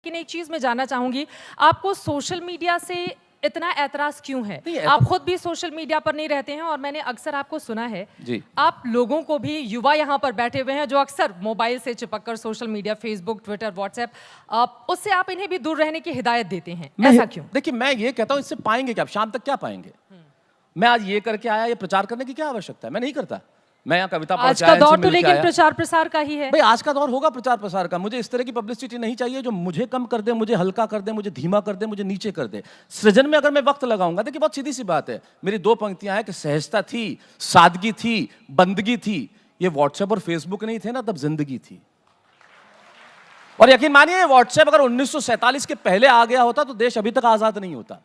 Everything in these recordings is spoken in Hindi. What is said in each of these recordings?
लेकिन एक चीज मैं जानना चाहूंगी, आपको सोशल मीडिया से इतना ऐतराज क्यों है? आप खुद भी सोशल मीडिया पर नहीं रहते हैं और मैंने अक्सर आपको सुना है जी। आप लोगों को भी, युवा यहाँ पर बैठे हुए हैं जो अक्सर मोबाइल से चिपककर social media, Facebook, Twitter, WhatsApp, उससे आप इन्हें भी दूर रहने की हिदायत देते हैं, ऐसा क्यों? देखिए, मैं ये कहता हूँ, इससे पाएंगे क्या? शाम तक क्या पाएंगे? मैं आज ये करके आया, ये प्रचार करने की क्या आवश्यकता है? मैं नहीं करता। मैं यहाँ कविता आज का दौर तो लेकिन प्रचार प्रसार का ही है भाई। आज का दौर होगा प्रचार प्रसार का। मुझे इस तरह की पब्लिसिटी नहीं चाहिए जो मुझे कम कर दे, मुझे हल्का कर दे, मुझे धीमा कर दे, मुझे नीचे कर दे। सृजन में अगर मैं वक्त लगाऊंगा, देखिए बहुत सीधी सी बात है, मेरी 2 पंक्तियां हैं कि सहजता थी, सादगी थी, बंदगी थी। ये व्हाट्सएप और फेसबुक नहीं थे ना, तब जिंदगी थी। और यकीन मानिए, व्हाट्सएप अगर 1947 के पहले आ गया होता तो देश अभी तक आजाद नहीं होता।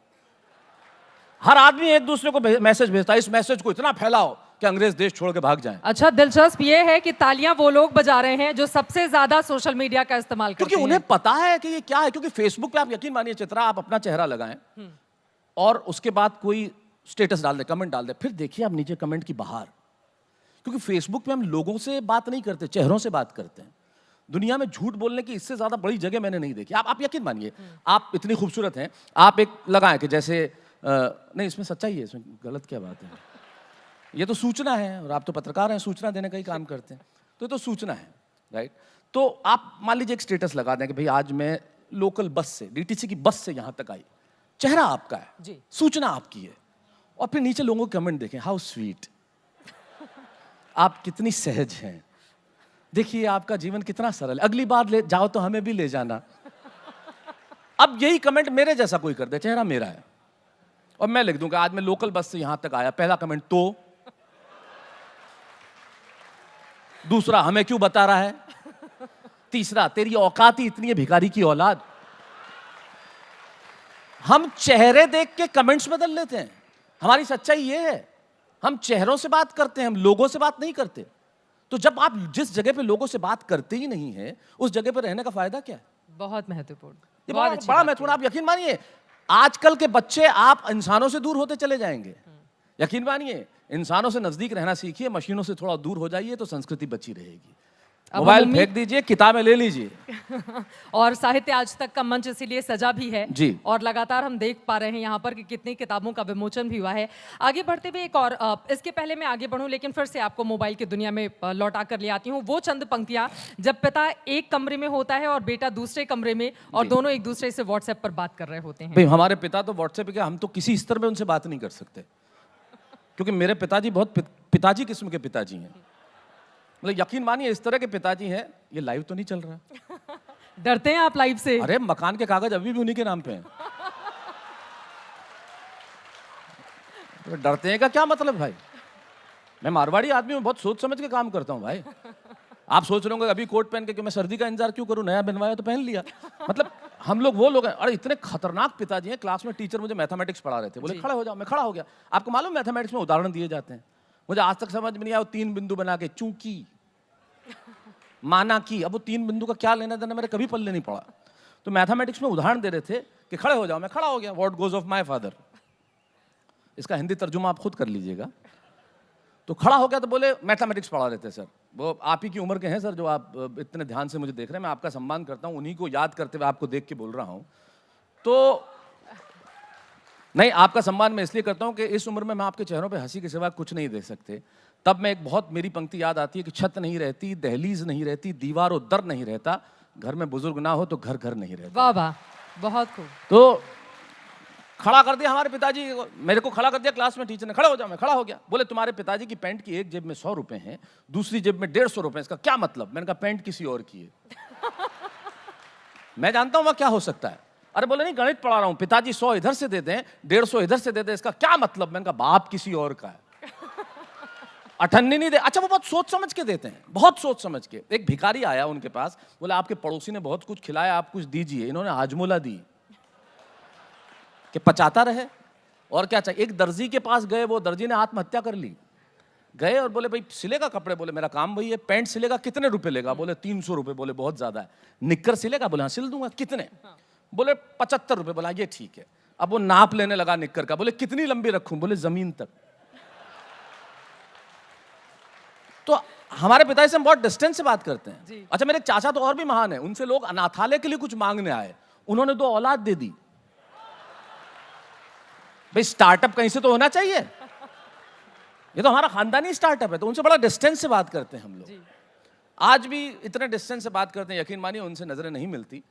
हर आदमी एक दूसरे को मैसेज भेजता है, इस मैसेज को इतना फैलाओ कि अंग्रेज देश छोड़ के भाग जाएं। अच्छा, दिलचस्प ये है कि तालियां वो लोग बजा रहे हैं जो सबसे ज्यादा सोशल मीडिया का इस्तेमाल करते हैं, क्योंकि उन्हें पता है कि ये क्या है। क्योंकि फेसबुक पे आप यकीन मानिए चित्रा, आप अपना चेहरा लगाएं और उसके बाद कोई स्टेटस डाल दे, कमेंट डाल दे, फिर देखिए आप नीचे कमेंट की बहार। क्योंकि फेसबुक पे हम लोगों से बात नहीं करते, चेहरों से बात करते हैं। दुनिया में झूठ बोलने की इससे ज्यादा बड़ी जगह मैंने नहीं देखी। आप यकीन मानिए, आप इतनी खूबसूरत हैं, आप एक लगाएं कि जैसे नहीं, इसमें सच्चाई है, इसमें गलत क्या बात है? ये तो सूचना है और आप तो पत्रकार हैं, सूचना देने का ही काम करते हैं, तो ये तो सूचना है, राइट? तो आप मान लीजिए एक स्टेटस लगा दें कि भाई आज मैं लोकल बस से, डीटीसी की बस से यहां तक आई। चेहरा आपका है जी, सूचना आपकी है, और फिर नीचे लोगों के कमेंट देखें, हाउ स्वीट, आप कितनी सहज हैं, देखिए आपका जीवन कितना सरल है, अगली बार ले जाओ तो हमें भी ले जाना। अब यही कमेंट मेरे जैसा कोई कर दे, चेहरा मेरा है, और मैं लिख दूंगा आज मैं लोकल बस से यहां तक आया। पहला कमेंट तो, दूसरा हमें क्यों बता रहा है, तीसरा तेरी औकात ही इतनी है भिखारी की औलाद। हम चेहरे देख के कमेंट्स बदल लेते हैं। हमारी सच्चाई ये है, हम चेहरों से बात करते हैं, हम लोगों से बात नहीं करते। तो जब आप जिस जगह पे लोगों से बात करते ही नहीं है, उस जगह पे रहने का फायदा क्या है? बहुत महत्वपूर्ण, ये बड़ा महत्वपूर्ण। आप यकीन मानिए, आजकल के बच्चे, आप इंसानों से दूर होते चले जाएंगे। यकीन मानिए, इंसानों से नजदीक रहना सीखिए, मशीनों से थोड़ा दूर हो जाइए तो संस्कृति बची रहेगी। मोबाइल फेंक दीजिए, किताबें ले लीजिए। और साहित्य आज तक का मंच इसीलिए सजा भी है जी, और लगातार हम देख पा रहे हैं यहाँ पर कि कितनी किताबों का विमोचन भी हुआ है। आगे बढ़ते हुए एक और, इसके पहले मैं आगे बढ़ूं लेकिन फिर से आपको मोबाइल की दुनिया में लौटा कर ले आती हूँ। वो चंद पंक्तियां जब पिता एक कमरे में होता है और बेटा दूसरे कमरे में, और दोनों एक दूसरे से व्हाट्सएप पर बात कर रहे होते हैं। भाई हमारे पिता तो व्हाट्सएप पे, हम तो किसी स्तर पे उनसे बात नहीं कर सकते, क्योंकि मेरे पिताजी बहुत पिताजी किस्म के पिताजी हैं। मतलब यकीन मानिए, इस तरह के पिताजी हैं। ये लाइव तो नहीं चल रहा? डरते हैं आप लाइव से? अरे मकान के कागज अभी भी उन्हीं के नाम पे हैं। तो डरते हैं का क्या मतलब भाई? मैं मारवाड़ी आदमी हूं, बहुत सोच समझ के काम करता हूं भाई। आप सोच रहे होंगे अभी कोट पहन के कि मैं सर्दी का इंतजार क्यों करूं, नया बनवाया तो पहन लिया। मतलब हम लोग वो लोग हैं। अरे इतने खतरनाक पिताजी हैं। क्लास में टीचर मुझे मैथमेटिक्स पढ़ा रहे थे, बोले खड़े हो जाओ, मैं खड़ा हो गया। आपको मालूम मैथमेटिक्स में उदाहरण दिए जाते हैं, मुझे आज तक समझ में नहीं आया। वो 3 बिंदु बना के चूंकि, माना की, अब वो 3 बिंदु का क्या लेना देना मेरे कभी पल्ले नहीं पड़ा। तो मैथमेटिक्स में उदाहरण दे रहे थे कि खड़े हो जाओ, मैं खड़ा हो गया। What goes off my father, इसका हिंदी तर्जुमा आप खुद कर लीजिएगा। तो खड़ा हो गया तो बोले मैथमेटिक्स पढ़ा रहे थे सर। वो आप ही की उम्र के हैं सर जो आप इतने ध्यान से मुझे देख रहे हैं। मैं आपका सम्मान करता हूं, उन्हीं को याद करते हुए आपको देख के बोल रहा हूं। तो नहीं, आपका सम्मान मैं इसलिए करता हूं कि इस उम्र में मैं आपके चेहरों पे हंसी के सिवा कुछ नहीं देख सकते। तब मैं एक बहुत, मेरी पंक्ति याद आती है कि छत नहीं रहती, दहलीज नहीं रहती, दीवार और दर नहीं रहता, घर में बुजुर्ग ना हो तो घर घर नहीं रहता। वाह वाह, बहुत खूब। तो खड़ा कर दिया हमारे पिताजी, मेरे को खड़ा कर दिया क्लास में टीचर ने। खड़े हो जाओ, मैं खड़ा हो गया। बोले तुम्हारे पिताजी की पैंट की एक जेब में 100 रुपए हैं, दूसरी जेब में 150 रुपए, इसका क्या मतलब? मैंने कहा पैंट किसी और की है। मैं जानता हूं वह क्या हो सकता है। अरे बोले नहीं, गणित पढ़ा रहा हूं, पिताजी 100 इधर से दे दें, 150 इधर से दे दें, इसका क्या मतलब? मैंने कहा बाप किसी और का है, अठन्नी नहीं दे। अच्छा, वो बहुत सोच समझ के देते हैं, बहुत सोच समझ के। एक भिखारी आया उनके पास, बोला आपके पड़ोसी ने बहुत कुछ खिलाया, आप कुछ दीजिए। इन्होंने हाजमोला दी कि पचाता रहे, और क्या चाहिए। एक दर्जी के पास गए, वो दर्जी ने आत्महत्या कर ली। गए और बोले भाई सिलेगा कपड़े? बोले मेरा काम वही है। पैंट सिलेगा? कितने रुपए लेगा? बोले 300 रुपए। बोले बहुत ज्यादा है। निक्कर सिलेगा? बोले हाँ सिल दूंगा। कितने? बोले 75 रुपए। बोला ये ठीक है। अब वो नाप लेने लगा निक्कर का। बोले कितनी लंबी रखूं? बोले जमीन तक। तो हमारे पिताजी से हम बहुत डिस्टेंस से बात करते हैं। अच्छा, मेरे चाचा तो और भी महान है, उनसे लोग अनाथालय के लिए कुछ मांगने आए, उन्होंने 2 औलाद दे दी। भाई स्टार्टअप कहीं से तो होना चाहिए, ये तो हमारा खानदानी स्टार्टअप है, तो उनसे बड़ा डिस्टेंस से बात करते हैं हम लोग। आज भी इतने डिस्टेंस से बात करते हैं, यकीन मानिए उनसे नजरें नहीं मिलती,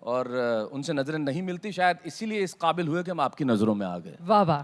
और उनसे नजरें नहीं मिलती शायद इसीलिए इस काबिल हुए कि हम आपकी नजरों में आ गए। वाह वाह।